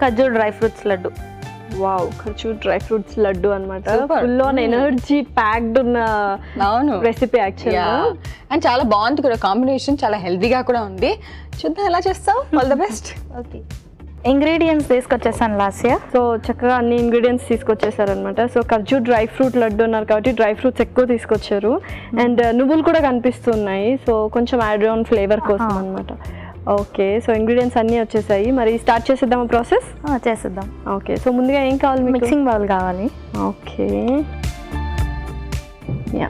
ఖర్జూర్ dry fruits laddu. Wow, kharjur dry fruits laddu అనమాట. Full on energy packed ఉన్న recipe యాక్చువల్గా. And చాలా బాగుంది కూడా కాంబినేషన్, చాలా హెల్తీగా కూడా ఉంది. చూద్దాం ఎలా చేస్తావు. All the best. Okay, ingredients తీసుకొచ్చేసాను లాస్య. సో చక్కగా అన్ని ఇంగ్రీడియంట్స్ తీసుకొచ్చేసారనమాట. So kharjur dry fruit laddu అన్నారు కాబట్టి డ్రై ఫ్రూట్స్ ఎక్కువ తీసుకొచ్చారు. అండ్ నువ్వులు కూడా కనిపిస్తున్నాయి, సో కొంచెం యాడ్ ఆన్ ఫ్లేవర్ కోసం అనమాట. ఓకే, సో ఇంగ్రీడియంట్స్ అన్నీ వచ్చేసాయి. మరి స్టార్ట్ చేసేద్దామా ప్రాసెస్? చేసేద్దాం. ఓకే, సో ముందుగా ఏం కావాలి? మిక్సింగ్ బౌల్ కావాలి. Okay, yeah.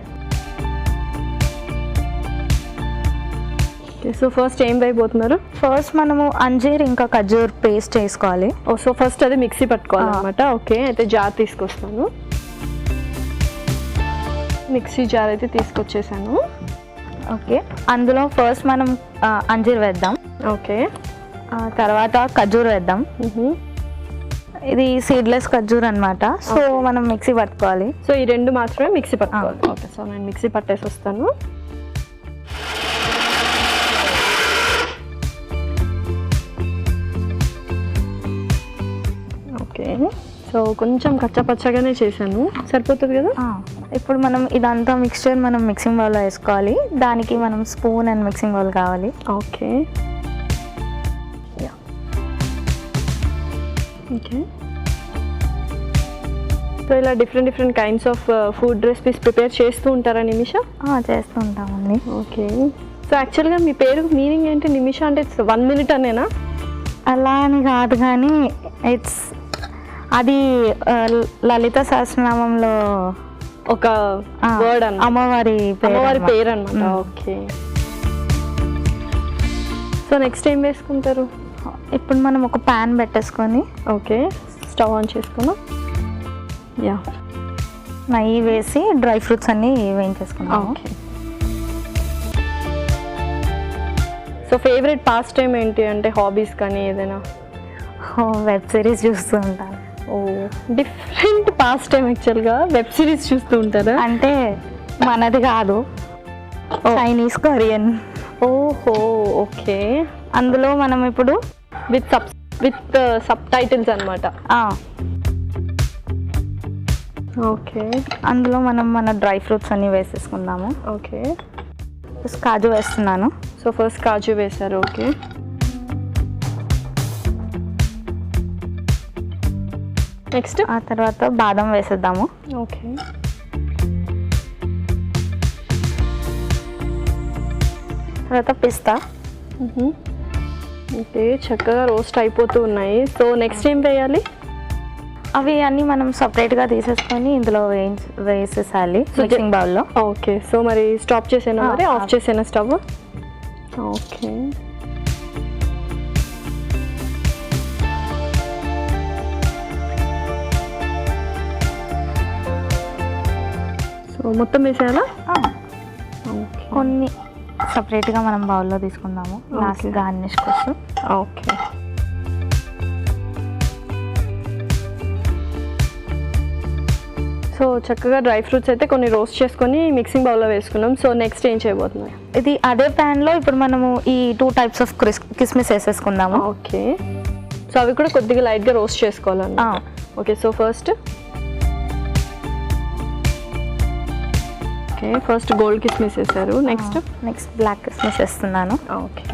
సో ఫస్ట్ ఏం వేయబోతున్నారు? ఫస్ట్ మనము అంజీర్ ఇంకా ఖర్జూర్ పేస్ట్ వేసుకోవాలి. సో ఫస్ట్ అది మిక్సీ పట్టుకోవాలన్నమాట. ఓకే, అయితే జార్ తీసుకొస్తాను. మిక్సీ జార్ అయితే తీసుకొచ్చేసాను. ఓకే, అందులో ఫస్ట్ మనం అంజీర్ వేద్దాం. ఓకే, తర్వాత ఖర్జూర్ వేద్దాం. ఇది సీడ్లెస్ ఖర్జూర్ అనమాట. సో మనం మిక్సీ పట్టుకోవాలి. సో ఈ రెండు మాత్రమే మిక్సీ పట్టుకోవాలి. ఓకే, సో నేను మిక్సీ పట్టేసి వస్తాను. ఓకే, సో కొంచెం కచ్చాపచ్చగానే చేశాను, సరిపోతుంది కదా. ఇప్పుడు మనం ఇదంతా మిక్స్చర్ మనం మిక్సింగ్ బౌల్లో వేసుకోవాలి. దానికి మనం స్పూన్ అండ్ మిక్సింగ్ బౌల్ కావాలి. Okay, okay. సో ఇలా different kinds of food recipes prepare చేస్తూ ఉంటారా నిమిష? చేస్తూ ఉంటామండి. ఓకే, సో యాక్చువల్గా మీ పేరు మీనింగ్ ఏంటి? నిమిష అంటే 1 minute అనేనా? అలా అని కాదు, కానీ ఇట్స్ అది లలిత సహస్రనామంలో ఒక వర్డ్ అన్న, అమ్మవారి పేరు అనమాట. ఓకే, సో నెక్స్ట్ ఏం వేసుకుంటారు? ఇప్పుడు మనం ఒక ప్యాన్ పెట్టేసుకొని, ఓకే, స్టవ్ ఆన్ చేసుకున్నాం. యా, నెయ్యి వేసి డ్రై ఫ్రూట్స్ అన్నీ వేయించేసుకున్నాం. Okay, so favourite pastime ఏంటి అంటే హాబీస్ కానీ ఏదైనా? వెబ్ సిరీస్ చూస్తూ ఉంటాను. ఓ, డిఫరెంట్ పాస్ టైం యాక్చువల్గా. వెబ్ సిరీస్ చూస్తూ ఉంటారా? అంటే మనది కాదు, చైనీస్, కొరియన్. ఓహో, ఓకే. అందులో మనం ఇప్పుడు విత్ సబ్ టైటిల్స్ అనమాట. ఓకే, అందులో మనం మన డ్రై ఫ్రూట్స్ అన్నీ వేసేసుకుందాము. ఓకే, ఫస్ట్ కాజు వేస్తున్నాను. సో ఫస్ట్ కాజు వేశారు. ఓకే, నెక్స్ట్ ఆ తర్వాత బాదం వేసేద్దాము. ఓకే, తర్వాత పిస్తా. ఓకే, చక్కగా రోస్ట్ అయిపోతూ ఉన్నాయి. సో నెక్స్ట్ ఏం వేయాలి? అవి అన్నీ మనం సపరేట్గా తీసేసుకొని ఇందులో వేసేసాలి మిక్సింగ్ బౌల్లో. ఓకే, సో మరి స్టాప్ చేసేనా? మరి ఆఫ్ చేసేనా స్టవ్? ఓకే, సో మొత్తం వేసేయాలా? కొన్ని సపరేట్గా మనం బౌల్లో తీసుకుందాము లాస్ట్ గార్నిష్ కోసం. ఓకే, సో చక్కగా డ్రై ఫ్రూట్స్ అయితే కొన్ని రోస్ట్ చేసుకొని మిక్సింగ్ బౌల్లో వేసుకున్నాం. సో నెక్స్ట్ ఏం చేయబోతున్నాం? ఇది అదే ప్యాన్లో ఇప్పుడు మనము ఈ 2 types ఆఫ్ కిస్మిస్ వేసేసుకుందాము. ఓకే, సో అవి కూడా కొద్దిగా లైట్గా రోస్ట్ చేసుకోవాలన్న. Okay, so first first gold కిస్మిస్ వేసారు. నెక్స్ట్ బ్లాక్ కిస్మిస్ వేస్తున్నాను. ఓకే,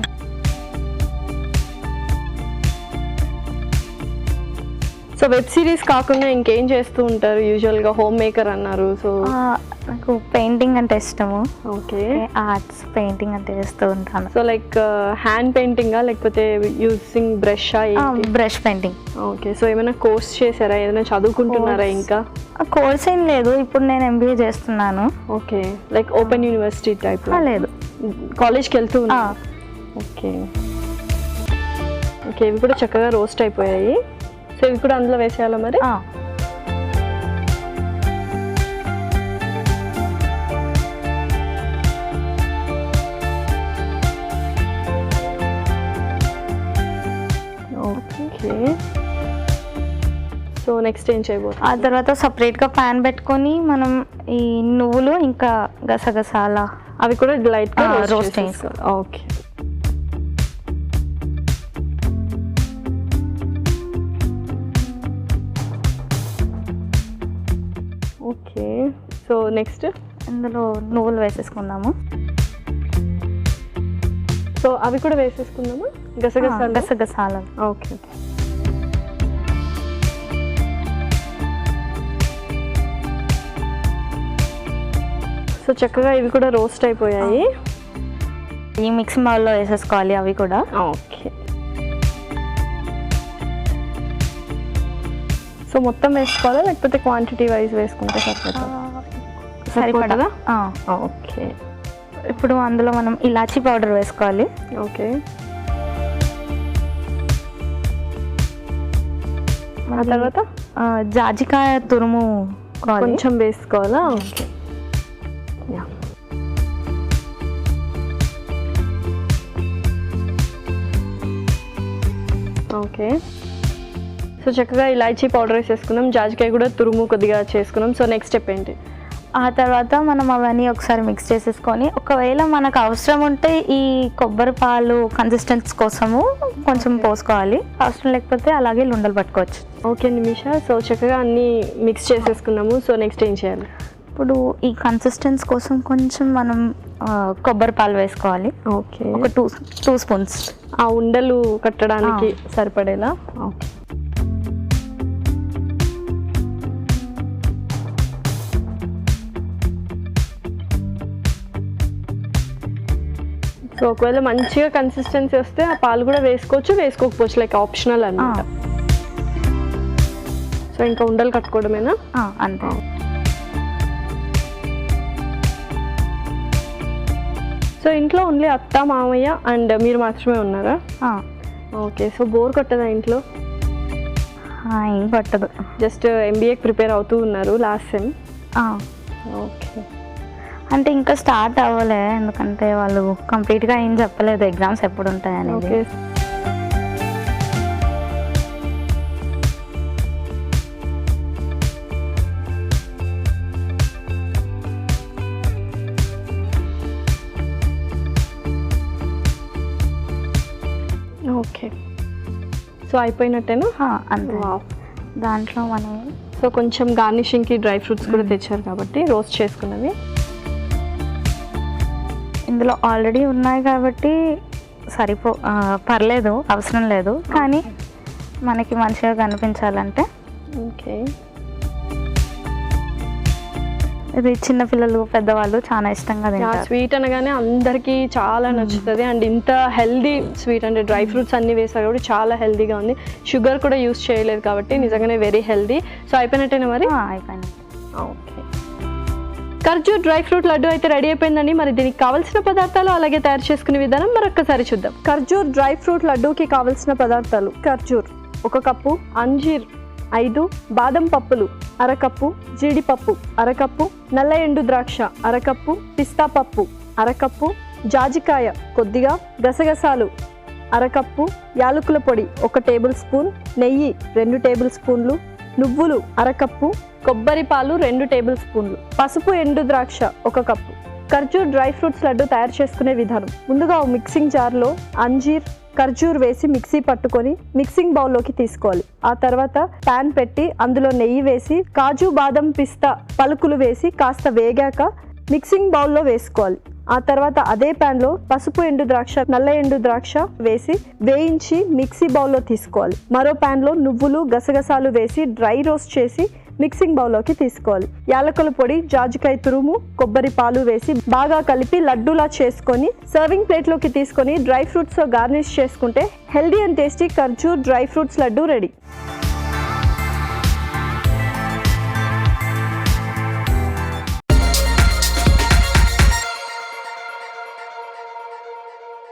సో వెబ్ సిరీస్ కాకుండా ఇంకేం చేస్తూ ఉంటారు యూజువల్గా? హోమ్ మేకర్ అన్నారు. సో నాకు పెయింటింగ్ అంటే ఇష్టము. ఓకే, ఆర్ట్స్ పెయింటింగ్ అంటే చేస్తూ ఉంటాను. సో లైక్ హ్యాండ్ పెయింటింగా లేకపోతే using brush? Brush painting. Okay, so ఏమైనా కోర్స్ చేశారా? ఏదైనా చదువుకుంటున్నారా? ఇంకా కోర్స్ ఏం లేదు, ఇప్పుడు నేను MBA చేస్తున్నాను. Okay, like open university type? లేదు, కాలేజ్కి వెళ్తూ ఉన్నా. ఓకే, ఓకే, ఇవి కూడా చక్కగా రోస్ట్ అయిపోయాయి. సో ఇవి కూడా అందులో వేసేయాలా మరి? ఓకే, సో నెక్స్ట్ ఏం చేయబోతుంది? ఆ తర్వాత సపరేట్గా ప్యాన్ పెట్టుకొని మనం ఈ నువ్వులు ఇంకా గసగసాల అవి కూడా లైట్గా రోస్ట్ చేసుకోవాలి. ఓకే, నెక్స్ట్ ఇందులో నువ్వులు వేసేసుకుందాము. సో అవి కూడా వేసేసుకుందాము. గసగసాలు. ఓకే. సో చక్కగా ఇవి కూడా రోస్ట్ అయిపోయాయి. ఈ మిక్సింగ్ బౌల్లో వేసేసుకోవాలి అవి కూడా. ఓకే. సో మొత్తం వేసుకోవాలా లేకపోతే క్వాంటిటీ వైజ్ వేసుకుంటే సరిపడదా? ఓకే. ఇప్పుడు అందులో మనం ఇలాచీ పౌడర్ వేసుకోవాలి. ఓకే. ఆ తర్వాత జాజికాయ తురుము కొంచెం వేసుకోవాలా? ఓకే. ఓకే. సో చక్కగా ఇలాచీ పౌడర్ వేసేసుకున్నాం, జాజికాయ కూడా తురుము కొద్దిగా చేసుకున్నాం. సో నెక్స్ట్ స్టెప్ ఏంటి? ఆ తర్వాత మనం అవన్నీ ఒకసారి మిక్స్ చేసేసుకొని, ఒకవేళ మనకు అవసరం ఉంటే ఈ కొబ్బరి పాలు కన్సిస్టెన్సీ కోసము కొంచెం పోసుకోవాలి, అవసరం లేకపోతే అలాగే లుండలు పట్టుకోవచ్చు. ఓకే నిమిష. సో చక్కగా అన్నీ మిక్స్ చేసేసుకున్నాము. సో నెక్స్ట్ ఏం చేయాలి? ఇప్పుడు ఈ కన్సిస్టెన్సీ కోసం కొంచెం మనం కొబ్బరి పాలు వేసుకోవాలి. ఓకే. ఒక టూ స్పూన్స్ ఆ ఉండలు కట్టడానికి సరిపడేలా. ఓకే. సో ఒకవేళ మంచిగా కన్సిస్టెన్సీ వస్తే ఆ పాలు కూడా వేసుకోవచ్చు, వేసుకోకపోవచ్చు, లైక్ ఆప్షనల్ అన్నమాట. సో ఇంకా ఉండలు కట్టుకోవడమేనా? అంతే. సో ఇంట్లో ఓన్లీ అత్త మామయ్య అండ్ మీరు మాత్రమే ఉన్నారా? ఓకే. సో బోర్ కొట్టదా ఇంట్లో? ఏం పట్టదు, జస్ట్ ఎంబీఏకి ప్రిపేర్ అవుతూ ఉన్నారు లాస్ట్ సెమ్. ఓకే. అంటే ఇంకా స్టార్ట్ అవ్వలే, ఎందుకంటే వాళ్ళు కంప్లీట్గా ఏం చెప్పలేదు ఎగ్జామ్స్ ఎప్పుడు ఉంటాయని. ఓకే. ఓకే. సో అయిపోయినట్టేనా? అంతే. దాంట్లో మనం సో కొంచెం గార్నిషింగ్కి డ్రై ఫ్రూట్స్ కూడా తెచ్చారు కాబట్టి రోస్ట్ చేసుకున్నవి ఇందులో ఆల్రెడీ ఉన్నాయి కాబట్టి పర్లేదు, అవసరం లేదు. కానీ మనకి మంచిగా కనిపించాలంటే. ఓకే. ఇది చిన్నపిల్లలు పెద్దవాళ్ళు చాలా ఇష్టంగా తింటారు. స్వీట్ అనగానే అందరికీ చాలా నచ్చుతుంది. అండ్ ఇంత హెల్దీ స్వీట్, అంటే డ్రై ఫ్రూట్స్ అన్ని వేసారు కాబట్టి చాలా హెల్దీగా ఉంది. షుగర్ కూడా యూస్ చేయలేదు కాబట్టి నిజంగానే వెరీ హెల్దీ. సో అయిపోయినట్టేనా మరి? అయిపోయింది. ఓకే. ఖర్జూర్ డ్రై ఫ్రూట్ లడ్డు అయితే రెడీ అయిపోయిందండి. మరి దీనికి కావాల్సిన పదార్థాలు అలాగే తయారు చేసుకునే విధానం మరొకసారి చూద్దాం. ఖర్జూర్ డ్రై ఫ్రూట్ లడ్డూకి కావాల్సిన పదార్థాలు: ఖర్జూర్ 1 కప్పు, అంజీర్ 5, బాదం పప్పులు 1/2 కప్పు, జీడిపప్పు 1/2 కప్పు, నల్ల ఎండు ద్రాక్ష 1/2 కప్పు, పిస్తా పప్పు 1/2 కప్పు, జాజికాయ కొద్దిగా, గసగసాలు 1/2 కప్పు, యాలకుల పొడి 1 టేబుల్ స్పూన్, నెయ్యి 2 టేబుల్ స్పూన్లు, నువ్వులు 1/2 కప్పు, కొబ్బరి పాలు 2 టేబుల్ స్పూన్లు, పసుపు ఎండు ద్రాక్ష 1 కప్పు. ఖర్జూర్ డ్రై ఫ్రూట్స్ లడ్డు తయారు చేసుకునే విధానం: ముందుగా మిక్సింగ్ జార్లో అంజీర్, ఖర్జూర్ వేసి మిక్సీ పట్టుకొని మిక్సింగ్ బౌల్లోకి తీసుకోవాలి. ఆ తర్వాత ప్యాన్ పెట్టి అందులో నెయ్యి వేసి కాజు, బాదం, పిస్తా పలుకులు వేసి కాస్త వేగాక మిక్సింగ్ బౌల్లో వేసుకోవాలి. ఆ తర్వాత అదే ప్యాన్లో పసుపు ఎండు ద్రాక్ష, నల్ల ఎండు ద్రాక్ష వేసి వేయించి మిక్సీ బౌల్లో తీసుకోవాలి. మరో ప్యాన్లో నువ్వులు, గసగసాలు వేసి డ్రై రోస్ట్ చేసి మిక్సింగ్ బౌల్లోకి తీసుకోవాలి. యాలకుల పొడి, జాజికాయ తురుము, కొబ్బరి పాలు వేసి బాగా కలిపి లడ్డూలా చేసుకొని సర్వింగ్ ప్లేట్లోకి తీసుకొని డ్రై ఫ్రూట్స్తో గార్నిష్ చేసుకుంటే healthy and tasty kharjur dry fruits laddu ready.